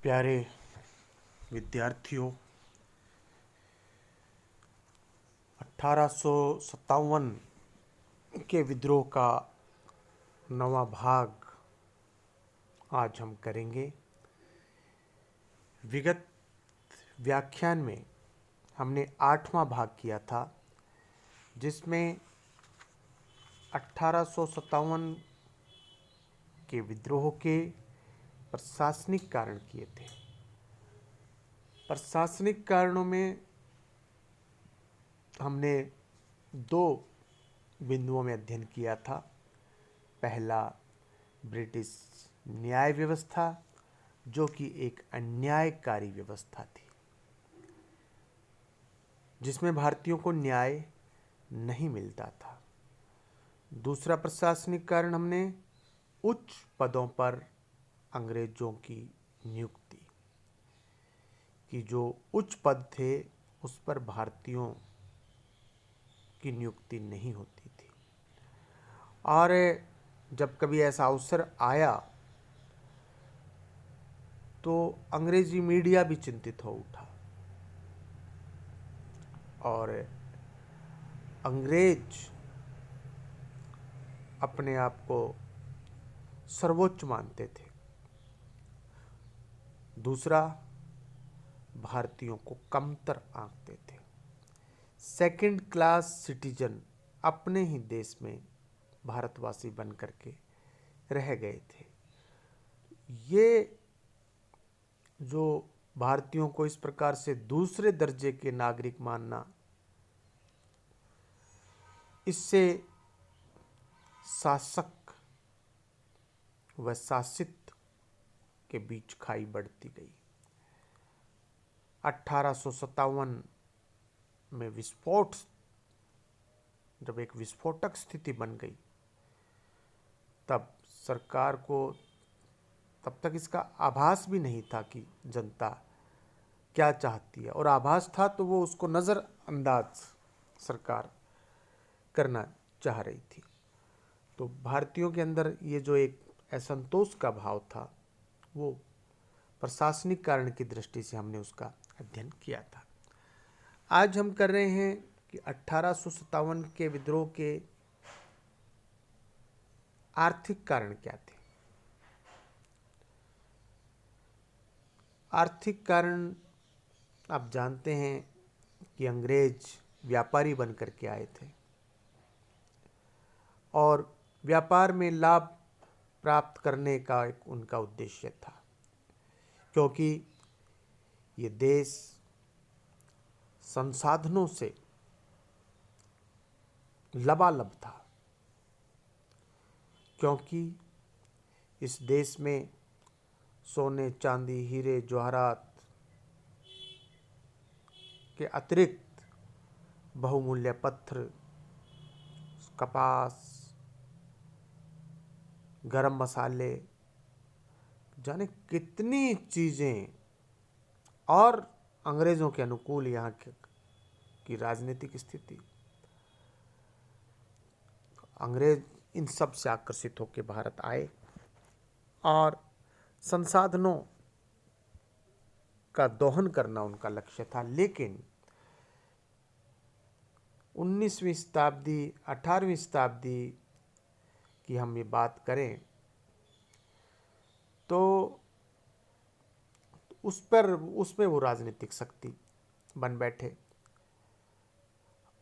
प्यारे विद्यार्थियों, 1857 के विद्रोह का 9वां भाग आज हम करेंगे। विगत व्याख्यान में हमने 8वां भाग किया था, जिसमें 1857 के विद्रोह के प्रशासनिक कारण किए थे। प्रशासनिक कारणों में हमने 2 बिंदुओं में अध्ययन किया था। पहला, ब्रिटिश न्याय व्यवस्था, जो कि एक अन्यायकारी व्यवस्था थी, जिसमें भारतीयों को न्याय नहीं मिलता था। दूसरा प्रशासनिक कारण हमने उच्च पदों पर अंग्रेजों की नियुक्ति कि जो उच्च पद थे उस पर भारतीयों की नियुक्ति नहीं होती थी। और जब कभी ऐसा अवसर आया तो अंग्रेजी मीडिया भी चिंतित हो उठा और अंग्रेज अपने आप को सर्वोच्च मानते थे। दूसरा, भारतीयों को कमतर आंकते थे। सेकंड क्लास सिटीजन अपने ही देश में भारतवासी बन करके रह गए थे। ये जो भारतीयों को इस प्रकार से दूसरे दर्जे के नागरिक मानना, इससे शासक व शासित के बीच खाई बढ़ती गई। 1857 में विस्फोट, जब एक विस्फोटक स्थिति बन गई, तब सरकार को तब तक इसका आभास भी नहीं था कि जनता क्या चाहती है, और आभास था तो वो उसको नज़रअंदाज सरकार करना चाह रही थी। तो भारतीयों के अंदर ये जो एक असंतोष का भाव था, वो प्रशासनिक कारण की दृष्टि से हमने उसका अध्ययन किया था। आज हम कर रहे हैं कि 1857 के विद्रोह के आर्थिक कारण क्या थे। आर्थिक कारण आप जानते हैं कि अंग्रेज व्यापारी बन करके आए थे और व्यापार में लाभ प्राप्त करने का एक उनका उद्देश्य था, क्योंकि ये देश संसाधनों से लबालब था। क्योंकि इस देश में सोने, चांदी, हीरे, जवाहरात के अतिरिक्त बहुमूल्य पत्थर, कपास, गरम मसाले, जाने कितनी चीज़ें, और अंग्रेज़ों के अनुकूल यहाँ की राजनीतिक स्थिति। अंग्रेज इन सब से आकर्षित होकर भारत आए और संसाधनों का दोहन करना उनका लक्ष्य था। लेकिन 19वीं शताब्दी, 18वीं शताब्दी की हम ये बात करें तो उसमें वो राजनीतिक शक्ति बन बैठे।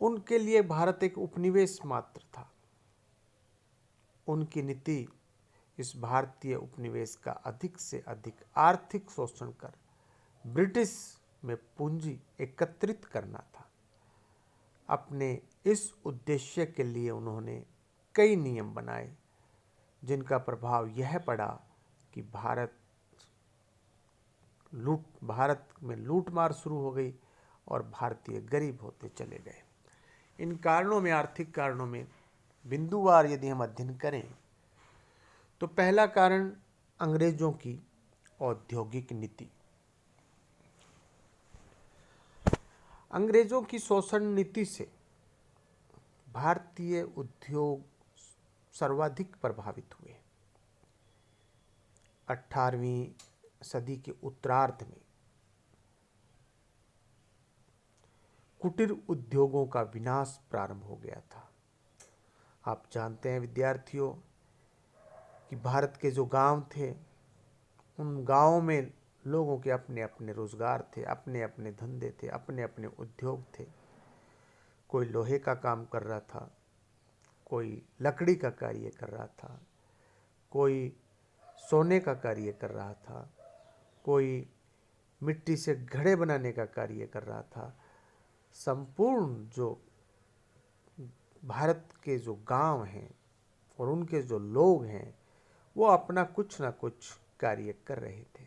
उनके लिए भारत एक उपनिवेश मात्र था। उनकी नीति इस भारतीय उपनिवेश का अधिक से अधिक आर्थिक शोषण कर ब्रिटिश में पूंजी एकत्रित करना था। अपने इस उद्देश्य के लिए उन्होंने कई नियम बनाए, जिनका प्रभाव यह पड़ा कि भारत में लूटमार शुरू हो गई और भारतीय गरीब होते चले गए। इन कारणों में, आर्थिक कारणों में बिंदुवार यदि हम अध्ययन करें तो पहला कारण अंग्रेजों की औद्योगिक नीति। अंग्रेजों की शोषण नीति से भारतीय उद्योग सर्वाधिक प्रभावित हुए। 18वीं सदी के उत्तरार्ध में कुटीर उद्योगों का विनाश प्रारंभ हो गया था। आप जानते हैं विद्यार्थियों कि भारत के जो गांव थे, उन गांवों में लोगों के अपने अपने रोजगार थे, अपने अपने धंधे थे, अपने अपने उद्योग थे। कोई लोहे का काम कर रहा था, कोई लकड़ी का कार्य कर रहा था, कोई सोने का कार्य कर रहा था, कोई मिट्टी से घड़े बनाने का कार्य कर रहा था। संपूर्ण जो भारत के जो गांव हैं और उनके जो लोग हैं, वो अपना कुछ ना कुछ कार्य कर रहे थे।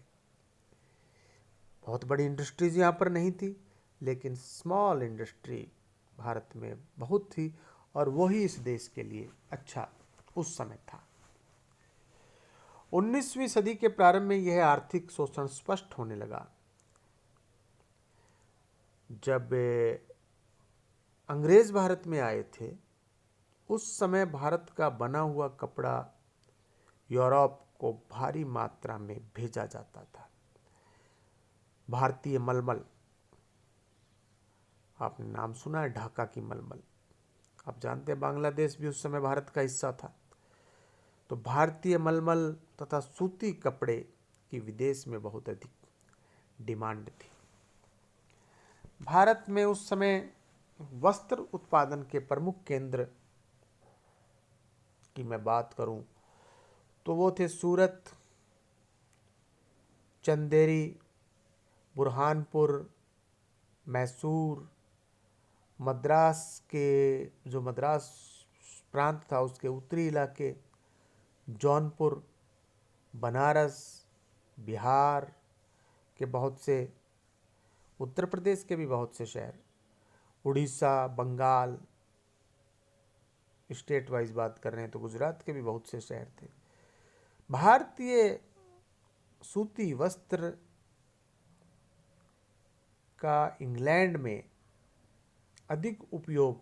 बहुत बड़ी इंडस्ट्रीज यहाँ पर नहीं थी, लेकिन स्मॉल इंडस्ट्री भारत में बहुत थी, और वही इस देश के लिए अच्छा उस समय था। 19वीं सदी के प्रारंभ में यह आर्थिक शोषण स्पष्ट होने लगा, जब अंग्रेज भारत में आए थे। उस समय भारत का बना हुआ कपड़ा यूरोप को भारी मात्रा में भेजा जाता था। भारतीय मलमल, आपने नाम सुना है ढाका की मलमल। आप जानते हैं बांग्लादेश भी उस समय भारत का हिस्सा था। तो भारतीय मलमल तथा सूती कपड़े की विदेश में बहुत अधिक डिमांड थी। भारत में उस समय वस्त्र उत्पादन के प्रमुख केंद्र की मैं बात करूं तो वो थे सूरत, चंदेरी, बुरहानपुर, मैसूर, मद्रास के जो मद्रास प्रांत था उसके उत्तरी इलाके, जौनपुर, बनारस, बिहार के बहुत से, उत्तर प्रदेश के भी बहुत से शहर, उड़ीसा, बंगाल, स्टेट वाइज बात कर रहे हैं तो गुजरात के भी बहुत से शहर थे। भारतीय सूती वस्त्र का इंग्लैंड में अधिक उपयोग,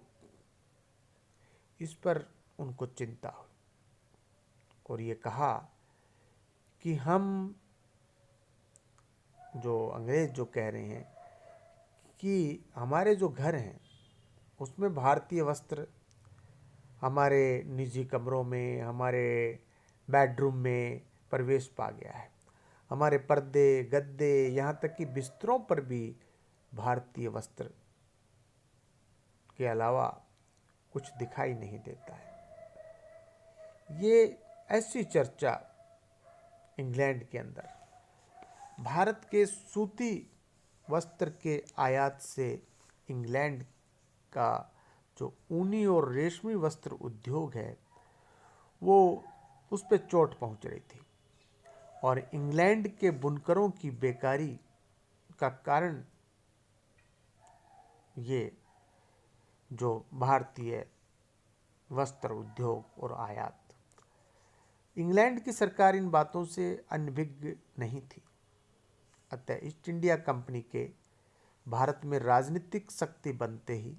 इस पर उनको चिंता हुई और ये कहा कि हम जो अंग्रेज जो कह रहे हैं कि हमारे जो घर हैं उसमें भारतीय वस्त्र हमारे निजी कमरों में, हमारे बेडरूम में प्रवेश पा गया है। हमारे पर्दे, गद्दे, यहाँ तक कि बिस्तरों पर भी भारतीय वस्त्र के अलावा कुछ दिखाई नहीं देता है। ये ऐसी चर्चा इंग्लैंड के अंदर भारत के सूती वस्त्र के आयात से इंग्लैंड का जो ऊनी और रेशमी वस्त्र उद्योग है वो उस पर चोट पहुंच रही थी, और इंग्लैंड के बुनकरों की बेकारी का कारण ये जो भारतीय वस्त्र उद्योग और आयात। इंग्लैंड की सरकार इन बातों से अनभिज्ञ नहीं थी। अतः ईस्ट इंडिया कंपनी के भारत में राजनीतिक शक्ति बनते ही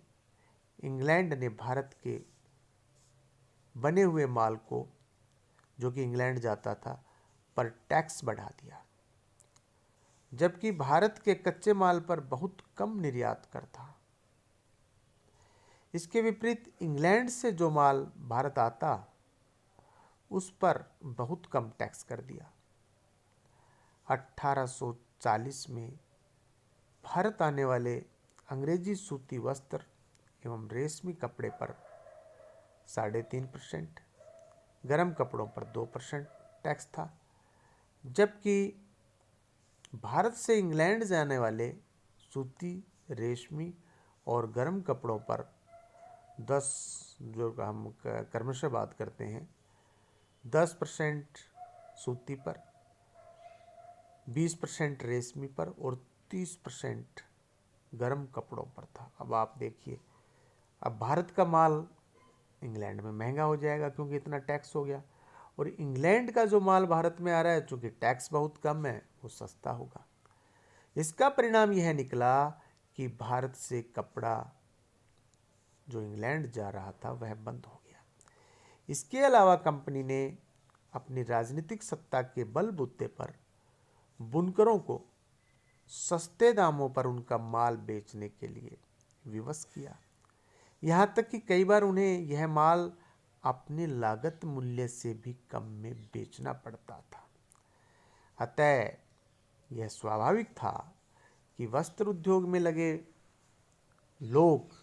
इंग्लैंड ने भारत के बने हुए माल को, जो कि इंग्लैंड जाता था, पर टैक्स बढ़ा दिया, जबकि भारत के कच्चे माल पर बहुत कम निर्यात कर था। इसके विपरीत इंग्लैंड से जो माल भारत आता उस पर बहुत कम टैक्स कर दिया। 1840 में भारत आने वाले अंग्रेजी सूती वस्त्र एवं रेशमी कपड़े पर 3.5%, गर्म कपड़ों पर 2% टैक्स था, जबकि भारत से इंग्लैंड जाने वाले सूती, रेशमी और गर्म कपड़ों पर 10, जो हम क्रमशः बात करते हैं, 10% सूती पर, 20% रेशमी पर और 30% गर्म कपड़ों पर था। अब आप देखिए, अब भारत का माल इंग्लैंड में महंगा हो जाएगा क्योंकि इतना टैक्स हो गया, और इंग्लैंड का जो माल भारत में आ रहा है चूँकि टैक्स बहुत कम है वो सस्ता होगा। इसका परिणाम यह निकला कि भारत से कपड़ा जो इंग्लैंड जा रहा था वह बंद हो गया। इसके अलावा कंपनी ने अपनी राजनीतिक सत्ता के बलबूते पर बुनकरों को सस्ते दामों पर उनका माल बेचने के लिए विवश किया। यहाँ तक कि कई बार उन्हें यह माल अपने लागत मूल्य से भी कम में बेचना पड़ता था। अतः यह स्वाभाविक था कि वस्त्र उद्योग में लगे लोग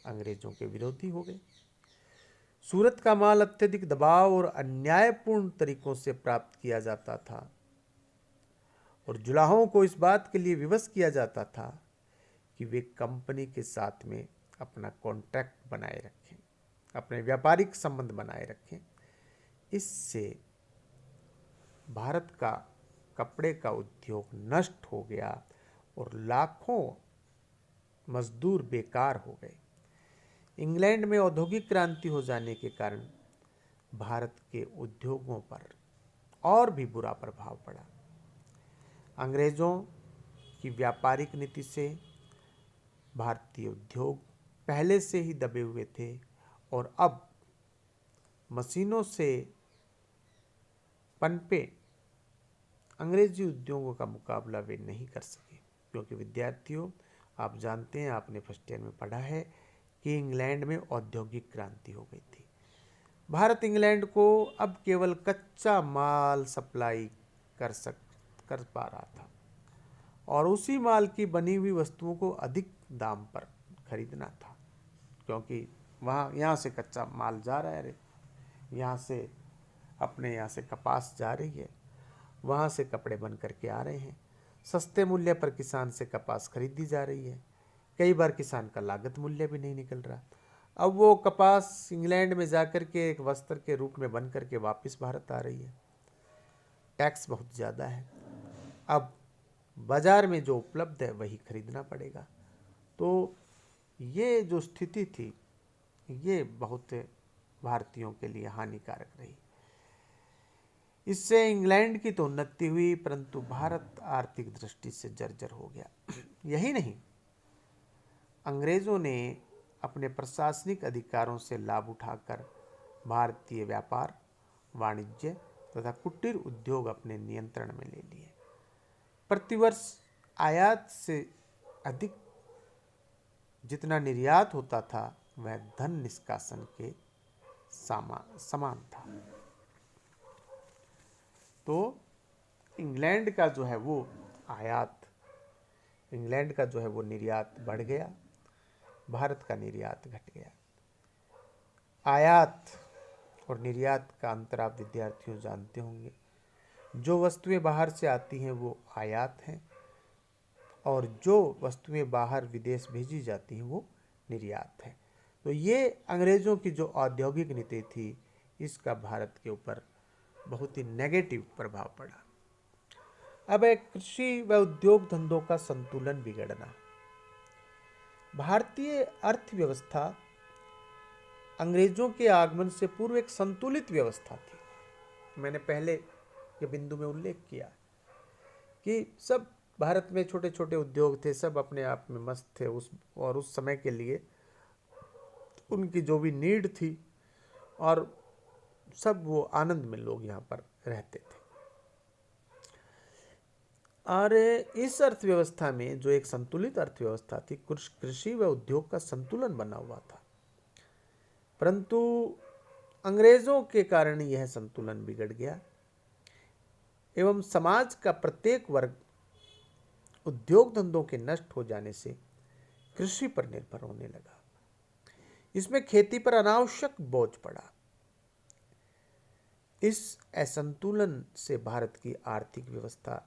अंग्रेजों के विरोधी हो गए। सूरत का माल अत्यधिक दबाव और अन्यायपूर्ण तरीकों से प्राप्त किया जाता था और जुलाहों को इस बात के लिए विवश किया जाता था कि वे कंपनी के साथ में अपना कॉन्ट्रैक्ट बनाए रखें, अपने व्यापारिक संबंध बनाए रखें। इससे भारत का कपड़े का उद्योग नष्ट हो गया और लाखों मजदूर बेकार हो गए। इंग्लैंड में औद्योगिक क्रांति हो जाने के कारण भारत के उद्योगों पर और भी बुरा प्रभाव पड़ा। अंग्रेजों की व्यापारिक नीति से भारतीय उद्योग पहले से ही दबे हुए थे और अब मशीनों से पनपे अंग्रेजी उद्योगों का मुकाबला वे नहीं कर सके, क्योंकि विद्यार्थियों, आप जानते हैं, आपने फर्स्ट ईयर में पढ़ा है कि इंग्लैंड में औद्योगिक क्रांति हो गई थी। भारत इंग्लैंड को अब केवल कच्चा माल सप्लाई कर पा रहा था और उसी माल की बनी हुई वस्तुओं को अधिक दाम पर खरीदना था, क्योंकि यहाँ से कच्चा माल जा रहा है, यहाँ से कपास जा रही है, वहाँ से कपड़े बन करके आ रहे हैं। सस्ते मूल्य पर किसान से कपास खरीदी जा रही है। कई बार किसान का लागत मूल्य भी नहीं निकल रहा। अब वो कपास इंग्लैंड में जाकर के एक वस्त्र के रूप में बन करके वापस भारत आ रही है। टैक्स बहुत ज़्यादा है। अब बाजार में जो उपलब्ध है वही खरीदना पड़ेगा। तो ये जो स्थिति थी, ये बहुत भारतीयों के लिए हानिकारक रही। इससे इंग्लैंड की तो उन्नति हुई, परंतु भारत आर्थिक दृष्टि से जर्जर हो गया। यही नहीं, अंग्रेजों ने अपने प्रशासनिक अधिकारों से लाभ उठाकर भारतीय व्यापार, वाणिज्य तथा कुटीर उद्योग अपने नियंत्रण में ले लिए। प्रतिवर्ष आयात से अधिक जितना निर्यात होता था वह धन निष्कासन के समान था। तो इंग्लैंड का जो है वो निर्यात बढ़ गया, भारत का निर्यात घट गया। आयात और निर्यात का अंतर आप विद्यार्थियों जानते होंगे। जो वस्तुएं बाहर से आती हैं वो आयात हैं और जो वस्तुएं बाहर विदेश भेजी जाती हैं वो निर्यात है। तो ये अंग्रेज़ों की जो औद्योगिक नीति थी, इसका भारत के ऊपर बहुत ही नेगेटिव प्रभाव पड़ा। अब एक कृषि व उद्योग धंधों का संतुलन बिगड़ना। भारतीय अर्थव्यवस्था अंग्रेजों के आगमन से पूर्व एक संतुलित व्यवस्था थी। मैंने पहले के बिंदु में उल्लेख किया कि सब भारत में छोटे छोटे उद्योग थे, सब अपने आप में मस्त थे उस समय के लिए उनकी जो भी नीड थी और सब वो आनंद में लोग यहाँ पर रहते थे। और इस अर्थव्यवस्था में जो एक संतुलित अर्थव्यवस्था थी, कृषि व उद्योग का संतुलन बना हुआ था, परंतु अंग्रेजों के कारण यह संतुलन बिगड़ गया एवं समाज का प्रत्येक वर्ग उद्योग धंधों के नष्ट हो जाने से कृषि पर निर्भर होने लगा। इसमें खेती पर अनावश्यक बोझ पड़ा। इस असंतुलन से भारत की आर्थिक व्यवस्था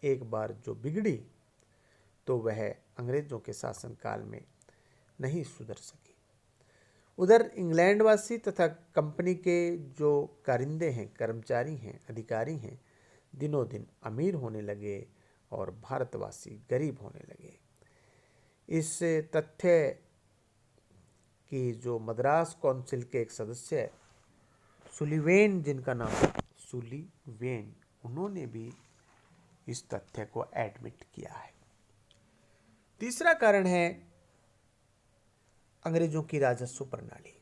एक बार जो बिगड़ी तो वह अंग्रेजों के शासनकाल में नहीं सुधर सकी। उधर इंग्लैंडवासी तथा कंपनी के जो कारिंदे हैं, कर्मचारी हैं, अधिकारी हैं, दिनों दिन अमीर होने लगे और भारतवासी गरीब होने लगे। इस तथ्य की जो मद्रास काउंसिल के एक सदस्य सुलिवेन, जिनका नाम सुलिवेन, उन्होंने भी इस तथ्य को एडमिट किया है। तीसरा कारण है अंग्रेजों की राजस्व प्रणाली,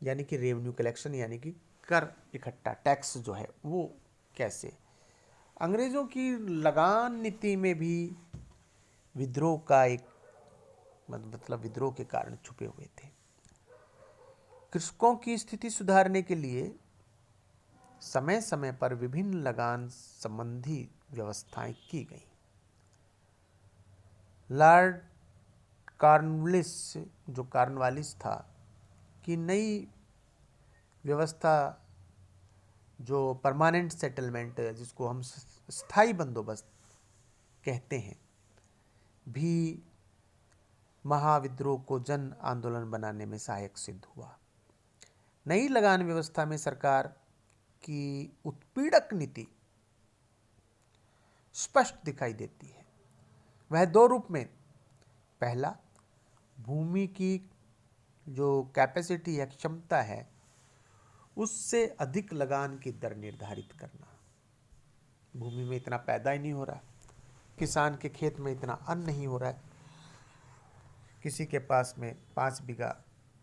यानी कि रेवेन्यू कलेक्शन, यानी कि कर इकट्ठा, टैक्स जो है वो कैसे। अंग्रेजों की लगान नीति में भी विद्रोह का एक मतलब विद्रोह के कारण छुपे हुए थे। कृषकों की स्थिति सुधारने के लिए समय समय पर विभिन्न लगान संबंधी व्यवस्थाएं की गई। लॉर्ड कॉर्नवालिस जो कॉर्नवालिस था की नई व्यवस्था जो परमानेंट सेटलमेंट जिसको हम स्थायी बंदोबस्त कहते हैं भी महाविद्रोह को जन आंदोलन बनाने में सहायक सिद्ध हुआ। नई लगान व्यवस्था में सरकार की उत्पीड़क नीति स्पष्ट दिखाई देती है। वह दो रूप में, पहला भूमि की जो कैपेसिटी या क्षमता है उससे अधिक लगान की दर निर्धारित करना। भूमि में इतना पैदा ही नहीं हो रहा, किसान के खेत में इतना अन्न नहीं हो रहा है, किसी के पास में 5 बीघा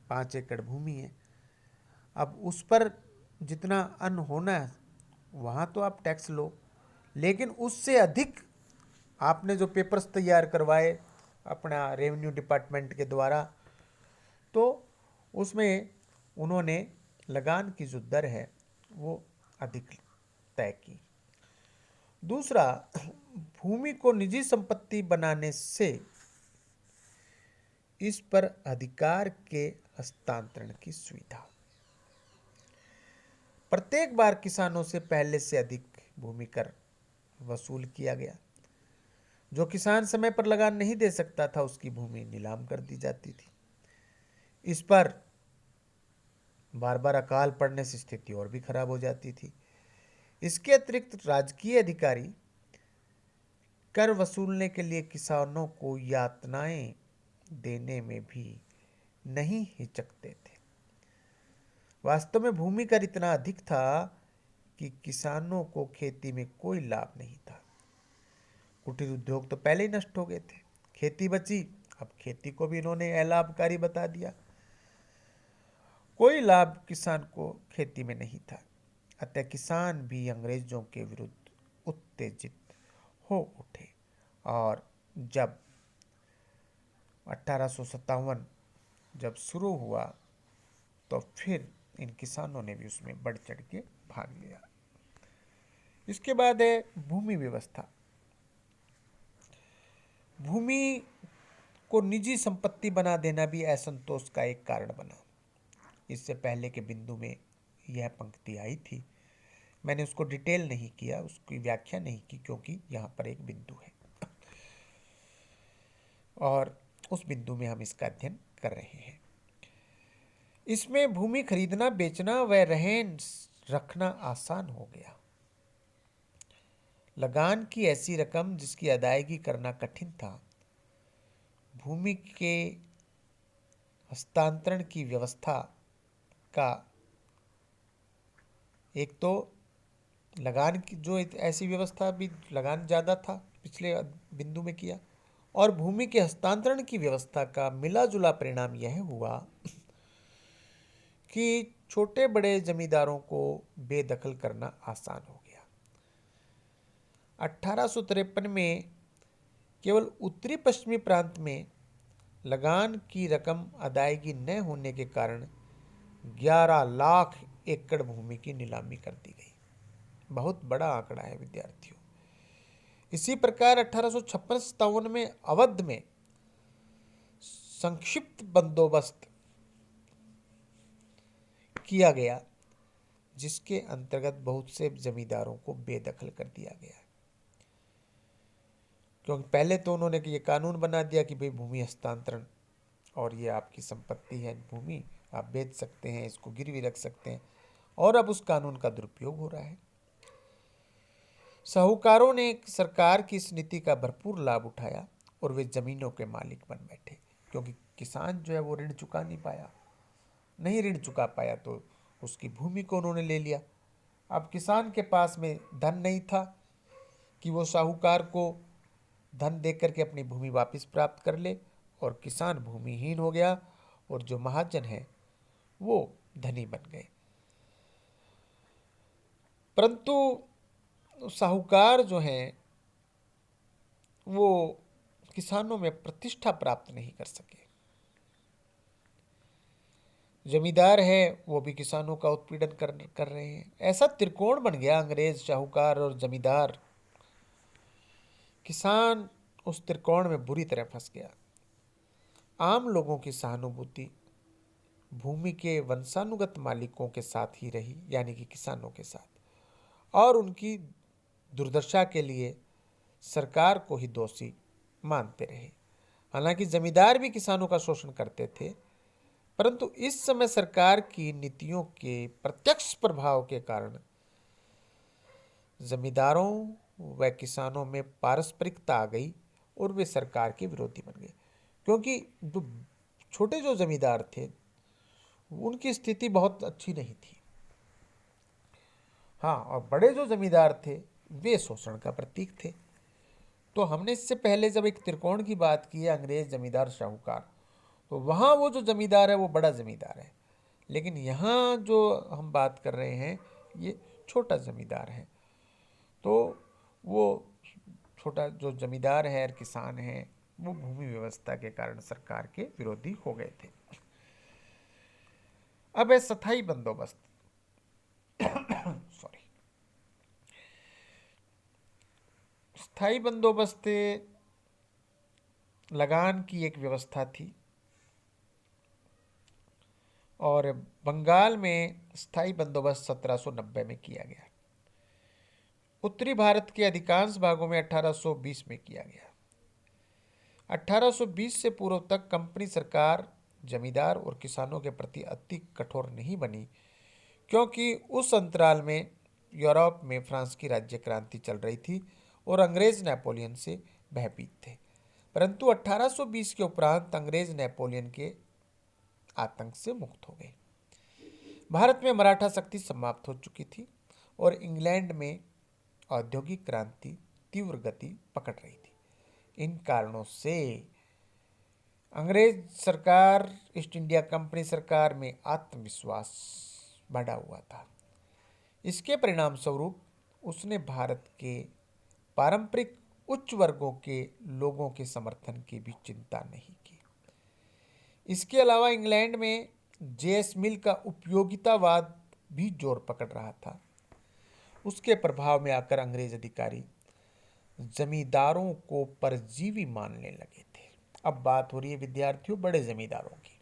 5 एकड़ भूमि है, अब उस पर जितना अन्न होना है वहाँ तो आप टैक्स लो, लेकिन उससे अधिक आपने जो पेपर्स तैयार करवाए अपना रेवेन्यू डिपार्टमेंट के द्वारा, तो उसमें उन्होंने लगान की जो दर है वो अधिक तय की। दूसरा, भूमि को निजी संपत्ति बनाने से इस पर अधिकार के हस्तांतरण की सुविधा। प्रत्येक बार किसानों से पहले से अधिक भूमि कर वसूल किया गया। जो किसान समय पर लगान नहीं दे सकता था उसकी भूमि नीलाम कर दी जाती थी। इस पर बार बार अकाल पड़ने से स्थिति और भी खराब हो जाती थी। इसके अतिरिक्त राजकीय अधिकारी कर वसूलने के लिए किसानों को यातनाएं देने में भी नहीं हिचकते थे। वास्तव में भूमि कर इतना अधिक था कि किसानों को खेती में कोई लाभ नहीं था। कुटीर उद्योग तो पहले ही नष्ट हो गए थे, खेती बची, अब खेती को भी इन्होंने अलाभकारी बता दिया। कोई लाभ किसान को खेती में नहीं था, अतः किसान भी अंग्रेजों के विरुद्ध उत्तेजित हो उठे और जब 1857 जब शुरू हुआ तो फिर इन किसानों ने भी उसमें बढ़ चढ़ के भाग लिया। इसके बाद है भूमि व्यवस्था। भूमि को निजी संपत्ति बना देना भी असंतोष का एक कारण बना। इससे पहले के बिंदु में यह पंक्ति आई थी, मैंने उसको डिटेल नहीं किया, उसकी व्याख्या नहीं की क्योंकि यहाँ पर एक बिंदु है और उस बिंदु में हम इसका अध्ययन कर रहे हैं। इसमें भूमि खरीदना, बेचना व रहन रखना आसान हो गया। लगान की ऐसी रकम जिसकी अदायगी करना कठिन था, भूमि के हस्तांतरण की व्यवस्था का एक तो लगान की जो ऐसी व्यवस्था भी लगान ज़्यादा था पिछले बिंदु में किया, और भूमि के हस्तांतरण की व्यवस्था का मिला जुला परिणाम यह हुआ कि छोटे बड़े जमींदारों को बेदखल करना आसान हो गया। 1853 में केवल उत्तरी पश्चिमी प्रांत में लगान की रकम अदायगी न होने के कारण 11 लाख एकड़ भूमि की नीलामी कर दी गई। बहुत बड़ा आंकड़ा है विद्यार्थियों। इसी प्रकार 1856-57 में अवध में संक्षिप्त बंदोबस्त किया गया, जिसके अंतर्गत बहुत से जमींदारों को बेदखल कर दिया गया। क्योंकि पहले तो उन्होंने ये कानून बना दिया कि भाई भूमि हस्तांतरण और ये आपकी संपत्ति है, भूमि आप बेच सकते हैं, इसको गिरवी रख सकते हैं, और अब उस कानून का दुरुपयोग हो रहा है। साहूकारों ने सरकार की इस नीति का भरपूर लाभ उठाया और वे जमीनों के मालिक बन बैठे, क्योंकि किसान जो है वो ऋण चुका नहीं पाया, नहीं ऋण चुका पाया तो उसकी भूमि को उन्होंने ले लिया। अब किसान के पास में धन नहीं था कि वो साहूकार को धन देकर के अपनी भूमि वापस प्राप्त कर ले, और किसान भूमिहीन हो गया और जो महाजन है वो धनी बन गए। परंतु साहूकार जो हैं वो किसानों में प्रतिष्ठा प्राप्त नहीं कर सके। जमींदार है वो भी किसानों का उत्पीड़न कर रहे हैं। ऐसा त्रिकोण बन गया, अंग्रेज, साहूकार और जमींदार। किसान उस त्रिकोण में बुरी तरह फंस गया। आम लोगों की सहानुभूति भूमि के वंशानुगत मालिकों के साथ ही रही, यानी कि किसानों के साथ, और उनकी दुर्दशा के लिए सरकार को ही दोषी मानते रहे। हालांकि जमींदार भी किसानों का शोषण करते थे, परंतु इस समय सरकार की नीतियों के प्रत्यक्ष प्रभाव के कारण जमींदारों व किसानों में पारस्परिकता आ गई और वे सरकार के विरोधी बन गए। क्योंकि जो छोटे जो जमींदार थे उनकी स्थिति बहुत अच्छी नहीं थी। हाँ, और बड़े जो जमींदार थे वे शोषण का प्रतीक थे। तो हमने इससे पहले जब एक त्रिकोण की बात की है, अंग्रेज, जमींदार, साहूकार, तो वहाँ वो जो जमींदार है वो बड़ा जमींदार है। लेकिन यहाँ जो हम बात कर रहे हैं ये छोटा जमींदार है। तो वो छोटा जो जमींदार है और किसान है वो भूमि व्यवस्था के कारण सरकार के विरोधी हो गए थे। अब है स्थायी बंदोबस्त। सॉरी, स्थायी बंदोबस्त लगान की एक व्यवस्था थी और बंगाल में स्थायी बंदोबस्त 1790 में किया गया। उत्तरी भारत के अधिकांश भागों में 1820 में किया गया। 1820 से पूर्व तक कंपनी सरकार जमींदार और किसानों के प्रति अति कठोर नहीं बनी, क्योंकि उस अंतराल में यूरोप में फ्रांस की राज्य क्रांति चल रही थी और अंग्रेज नेपोलियन से भयभीत थे। परंतु 1820 के उपरांत अंग्रेज नेपोलियन के आतंक से मुक्त हो गए। भारत में मराठा शक्ति समाप्त हो चुकी थी और इंग्लैंड में औद्योगिक क्रांति तीव्र गति पकड़ रही थी। इन कारणों से अंग्रेज सरकार, ईस्ट इंडिया कंपनी सरकार में आत्मविश्वास बढ़ा हुआ था। इसके परिणाम स्वरूप उसने भारत के पारंपरिक उच्च वर्गों के लोगों के समर्थन की भी चिंता नहीं की। इसके अलावा इंग्लैंड में जेएस मिल का उपयोगितावाद भी जोर पकड़ रहा था। उसके प्रभाव में आकर अंग्रेज अधिकारी जमींदारों को परजीवी मानने लगे थे। अब बात हो रही है विद्यार्थियों बड़े जमींदारों की।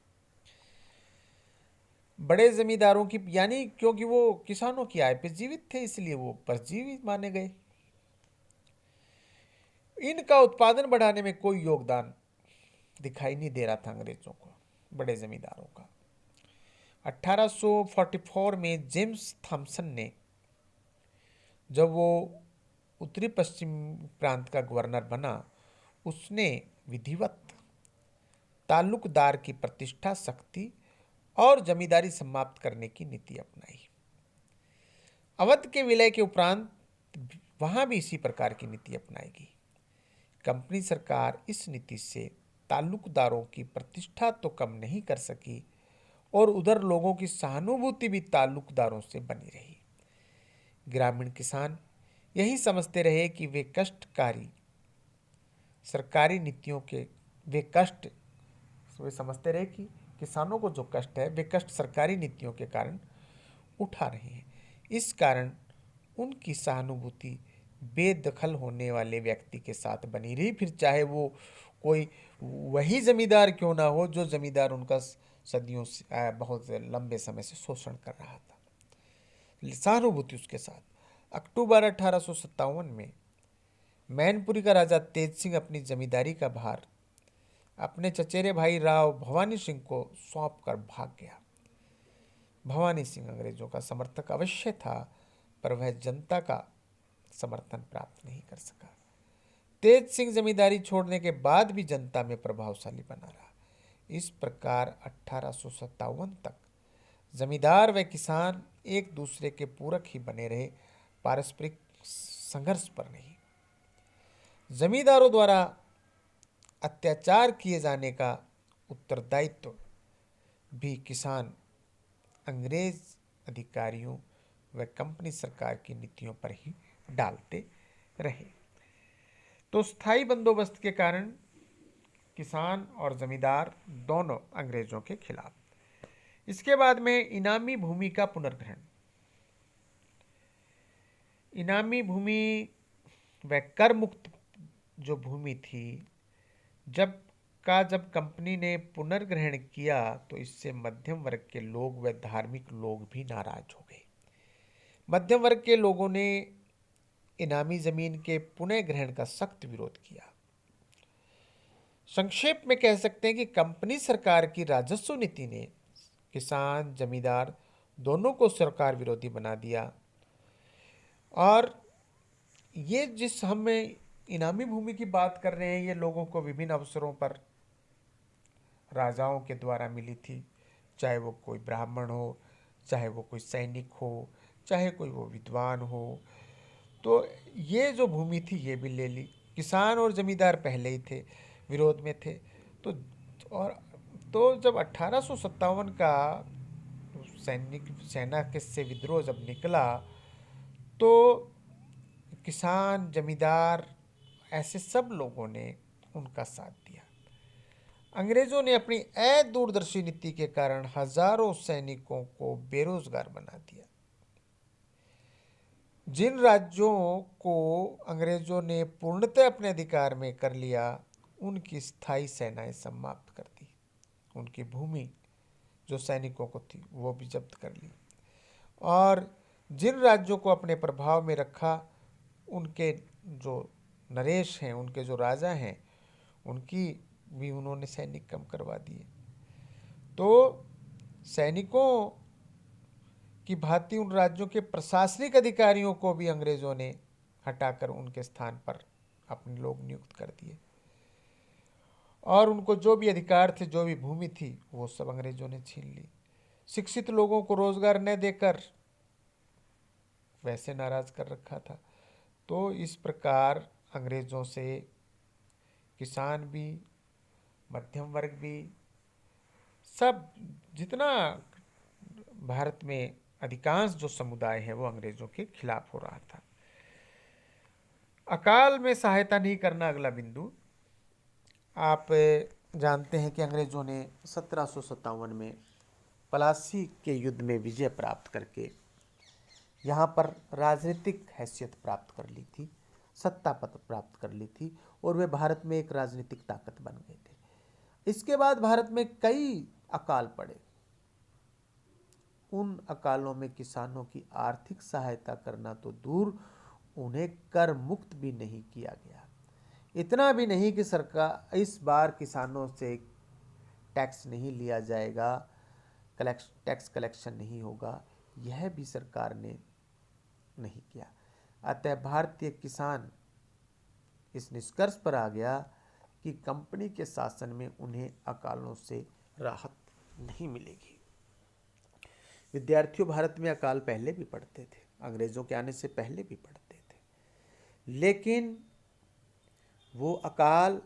बड़े जमींदारों की यानी क्योंकि वो किसानों की आय पर जीवित थे इसलिए वो परजीवी माने गए। इनका उत्पादन बढ़ाने में कोई योगदान दिखाई नहीं दे रहा था अंग्रेजों को, बड़े जमींदारों का। 1844 में जेम्स थॉमसन ने, जब वो उत्तरी पश्चिम प्रांत का गवर्नर बना, उसने विधिवत ताल्लुकदार की प्रतिष्ठा, शक्ति और जमींदारी समाप्त करने की नीति अपनाई। अवध के विलय के उपरांत वहां भी इसी प्रकार की नीति अपनाएगी। कंपनी सरकार इस नीति से ताल्लुकदारों की प्रतिष्ठा तो कम नहीं कर सकी और उधर लोगों की सहानुभूति भी ताल्लुकदारों से बनी रही। ग्रामीण किसान यही समझते रहे कि वे कष्टकारी सरकारी नीतियों के वे समझते रहे कि किसानों को जो कष्ट है वे कष्ट सरकारी नीतियों के कारण उठा रहे हैं। इस कारण उनकी सहानुभूति बेदखल होने वाले व्यक्ति के साथ बनी रही, फिर चाहे वो कोई वही जमींदार क्यों ना हो जो जमींदार उनका सदियों से बहुत लंबे समय से शोषण कर रहा था। सहानुभूति उसके साथ। अक्टूबर 1857 में मैनपुरी का राजा तेज सिंह अपनी जमींदारी का भार अपने चचेरे भाई राव भवानी सिंह को सौंप कर भाग गया। भवानी सिंह अंग्रेजों का समर्थक अवश्य था, पर वह जनता का समर्थन प्राप्त नहीं कर सका। तेज सिंह जमींदारी छोड़ने के बाद भी जनता में प्रभावशाली बना रहा। इस प्रकार 1857 तक जमींदार व किसान एक दूसरे के पूरक ही बने रहे, पारस्परिक संघर्ष पर नहीं। जमींदारों द्वारा अत्याचार किए जाने का उत्तरदायित्व भी किसान अंग्रेज अधिकारियों व कंपनी सरकार की नीतियों पर ही डालते रहे। तो स्थायी बंदोबस्त के कारण किसान और जमींदार दोनों अंग्रेजों के खिलाफ। इसके बाद में इनामी भूमि का पुनर्ग्रहण। इनामी भूमि व कर मुक्त जो भूमि थी, जब कंपनी ने पुनर्ग्रहण किया तो इससे मध्यम वर्ग के लोग व धार्मिक लोग भी नाराज हो गए। मध्यम वर्ग के लोगों ने इनामी जमीन के पुनः ग्रहण का सख्त विरोध किया। संक्षेप में कह सकते हैं कि कंपनी सरकार की राजस्व नीति ने किसान जमींदार दोनों को सरकार विरोधी बना दिया। और ये जिस हम इनामी भूमि की बात कर रहे हैं, ये लोगों को विभिन्न अवसरों पर राजाओं के द्वारा मिली थी, चाहे वो कोई ब्राह्मण हो, चाहे वो कोई सैनिक हो, चाहे कोई वो विद्वान हो। तो ये जो भूमि थी ये भी ले ली। किसान और जमींदार पहले ही थे, विरोध में थे। तो जब 1857 का सेना के से विद्रोह जब निकला तो किसान जमींदार ऐसे सब लोगों ने उनका साथ दिया। अंग्रेजों ने अपनी अदूरदर्शी नीति के कारण हजारों सैनिकों को बेरोजगार बना दिया। जिन राज्यों को अंग्रेजों ने पूर्णतः अपने अधिकार में कर लिया, उनकी स्थायी सेनाएं समाप्त कर दी। उनकी भूमि जो सैनिकों को थी वो भी जब्त कर ली। और जिन राज्यों को अपने प्रभाव में रखा, उनके जो नरेश हैं, उनके जो राजा हैं, उनकी भी उन्होंने सैनिक कम करवा दिए। तो सैनिकों की भांति उन राज्यों के प्रशासनिक अधिकारियों को भी अंग्रेजों ने हटाकर उनके स्थान पर अपने लोग नियुक्त कर दिए। और उनको जो भी अधिकार थे, जो भी भूमि थी, वो सब अंग्रेजों ने छीन ली। शिक्षित लोगों को रोजगार न देकर वैसे नाराज कर रखा था। तो इस प्रकार अंग्रेजों से किसान भी, मध्यम वर्ग भी, सब जितना भारत में अधिकांश जो समुदाय है वो अंग्रेजों के खिलाफ हो रहा था। अकाल में सहायता नहीं करना अगला बिंदु। आप जानते हैं कि अंग्रेजों ने 1757 में प्लासी के युद्ध में विजय प्राप्त करके यहाँ पर राजनीतिक हैसियत प्राप्त कर ली थी, सत्ता पद प्राप्त कर ली थी, और वे भारत में एक राजनीतिक ताकत बन गए थे। इसके बाद भारत में कई अकाल पड़े। उन अकालों में किसानों की आर्थिक सहायता करना तो दूर, उन्हें कर मुक्त भी नहीं किया गया। इतना भी नहीं कि सरकार इस बार किसानों से टैक्स नहीं लिया जाएगा, टैक्स कलेक्शन नहीं होगा, यह भी सरकार ने नहीं किया। अतः भारतीय किसान इस निष्कर्ष पर आ गया कि कंपनी के शासन में उन्हें अकालों से राहत नहीं मिलेगी। विद्यार्थियों, भारत में अकाल पहले भी पढ़ते थे, अंग्रेजों के आने से पहले भी पढ़ते थे, लेकिन वो अकाल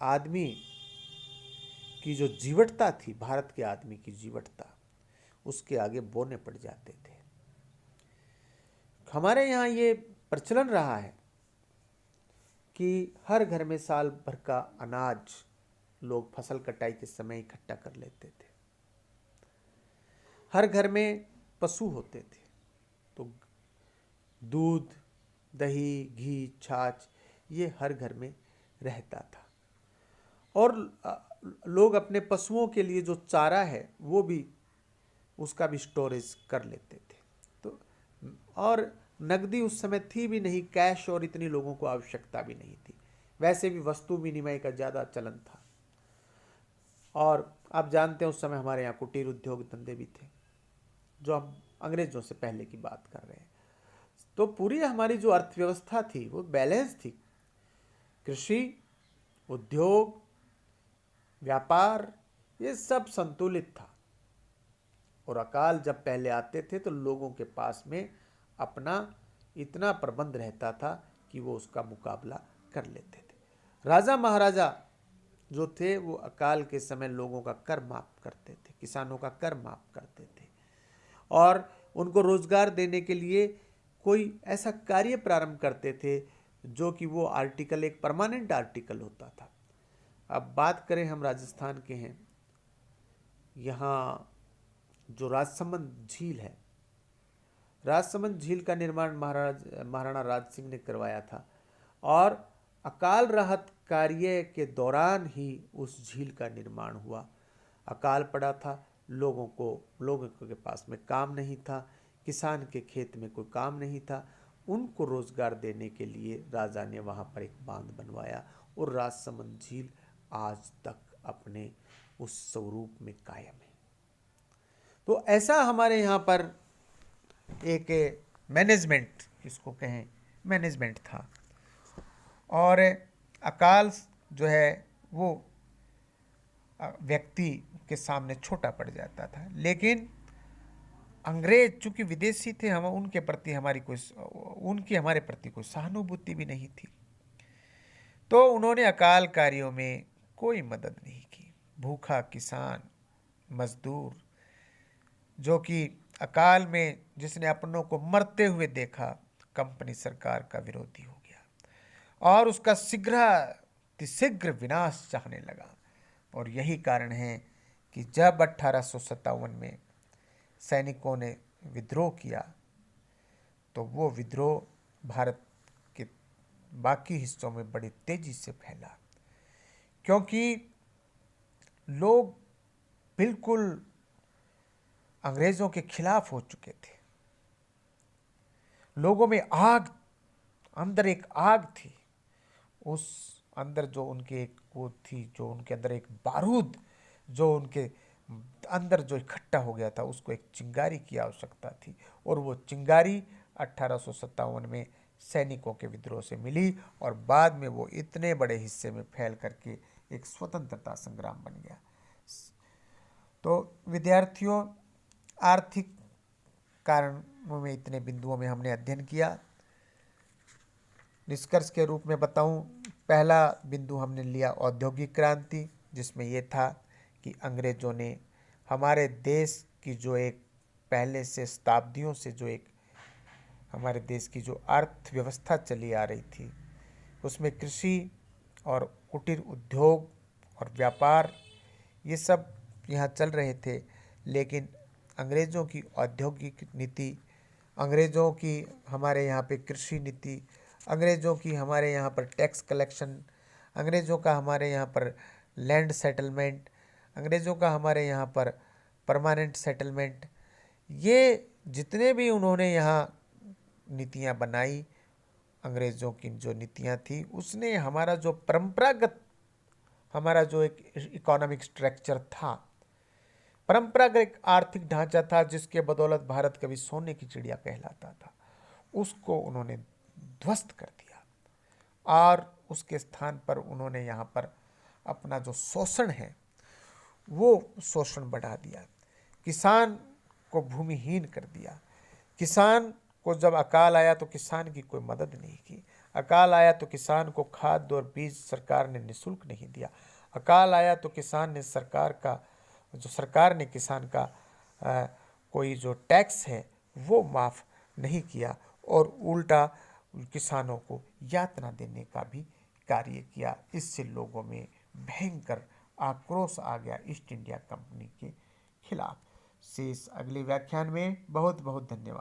आदमी की जो जीवटता थी, भारत के आदमी की जीवटता, उसके आगे बोने पड़ जाते थे। हमारे यहाँ ये प्रचलन रहा है कि हर घर में साल भर का अनाज लोग फसल कटाई के समय इकट्ठा कर लेते थे। हर घर में पशु होते थे, तो दूध, दही, घी, छाछ ये हर घर में रहता था। और लोग अपने पशुओं के लिए जो चारा है वो भी, उसका भी स्टोरेज कर लेते थे। तो और नकदी उस समय थी भी नहीं, कैश, और इतनी लोगों को आवश्यकता भी नहीं थी। वैसे भी वस्तु विनिमय का ज़्यादा चलन था। और आप जानते हैं उस समय हमारे यहाँ कुटीर उद्योग धंधे भी थे, जो हम अंग्रेजों से पहले की बात कर रहे हैं। तो पूरी हमारी जो अर्थव्यवस्था थी वो बैलेंस थी। कृषि, उद्योग, व्यापार, ये सब संतुलित था। और अकाल जब पहले आते थे तो लोगों के पास में अपना इतना प्रबंध रहता था कि वो उसका मुकाबला कर लेते थे। राजा महाराजा जो थे वो अकाल के समय लोगों का कर माफ करते थे, किसानों का कर माफ करते थे, और उनको रोजगार देने के लिए कोई ऐसा कार्य प्रारंभ करते थे जो कि वो आर्टिकल एक परमानेंट आर्टिकल होता था। अब बात करें, हम राजस्थान के हैं, यहाँ जो राजसमंद झील है, राजसमंद झील का निर्माण महाराणा राज सिंह ने करवाया था और अकाल राहत कार्य के दौरान ही उस झील का निर्माण हुआ। अकाल पड़ा था, लोगों के पास में काम नहीं था, किसान के खेत में कोई काम नहीं था, उनको रोजगार देने के लिए राजा ने वहाँ पर एक बांध बनवाया और राजसमंद झील आज तक अपने उस स्वरूप में कायम है। तो ऐसा हमारे यहाँ पर एक मैनेजमेंट, इसको कहें मैनेजमेंट था, और अकाल जो है वो व्यक्ति के सामने छोटा पड़ जाता था। लेकिन अंग्रेज चूंकि विदेशी थे, हम उनके प्रति हमारे प्रति कोई सहानुभूति भी नहीं थी, तो उन्होंने अकाल कार्यों में कोई मदद नहीं की। भूखा किसान मजदूर जो कि अकाल में जिसने अपनों को मरते हुए देखा, कंपनी सरकार का विरोधी हो गया और उसका शीघ्र विनाश चाहने लगा। और यही कारण है कि जब 1857 में सैनिकों ने विद्रोह किया तो वो विद्रोह भारत के बाकी हिस्सों में बड़ी तेजी से फैला, क्योंकि लोग बिल्कुल अंग्रेजों के खिलाफ हो चुके थे। लोगों में अंदर एक आग थी, उस अंदर जो उनके एक वो थी, जो उनके अंदर एक बारूद जो उनके अंदर जो इकट्ठा हो गया था, उसको एक चिंगारी की आवश्यकता थी। और वो चिंगारी 1857 में सैनिकों के विद्रोह से मिली और बाद में वो इतने बड़े हिस्से में फैल करके एक स्वतंत्रता संग्राम बन गया। तो विद्यार्थियों, आर्थिक कारणों में इतने बिंदुओं में हमने अध्ययन किया। निष्कर्ष के रूप में बताऊं, पहला बिंदु हमने लिया औद्योगिक क्रांति, जिसमें यह था कि अंग्रेजों ने हमारे देश की जो एक पहले से शताब्दियों से जो एक हमारे देश की जो अर्थव्यवस्था चली आ रही थी, उसमें कृषि और कुटीर उद्योग और व्यापार ये सब यहाँ चल रहे थे। लेकिन अंग्रेज़ों की औद्योगिक नीति, अंग्रेज़ों की हमारे यहाँ पे कृषि नीति, अंग्रेज़ों की हमारे यहाँ पर टैक्स कलेक्शन, अंग्रेज़ों का हमारे यहाँ पर लैंड सेटलमेंट, अंग्रेज़ों का हमारे यहाँ पर परमानेंट सेटलमेंट, ये जितने भी उन्होंने यहाँ नीतियाँ बनाई, अंग्रेज़ों की जो नीतियाँ थी, उसने हमारा जो परंपरागत हमारा जो एक इकोनॉमिक स्ट्रक्चर था, परंपरागत एक आर्थिक ढांचा था, जिसके बदौलत भारत कभी सोने की चिड़िया कहलाता था, उसको उन्होंने ध्वस्त कर दिया और उसके स्थान पर उन्होंने यहाँ पर अपना जो शोषण है वो शोषण बढ़ा दिया। किसान को भूमिहीन कर दिया। किसान को जब अकाल आया तो किसान की कोई मदद नहीं की। अकाल आया तो किसान को खाद और बीज सरकार ने निःशुल्क नहीं दिया। अकाल आया तो सरकार ने किसान का कोई जो टैक्स है वो माफ़ नहीं किया और उल्टा किसानों को यातना देने का भी कार्य किया। इससे लोगों में भयंकर आक्रोश आ गया ईस्ट इंडिया कंपनी के खिलाफ। शेष अगले व्याख्यान में। बहुत बहुत धन्यवाद।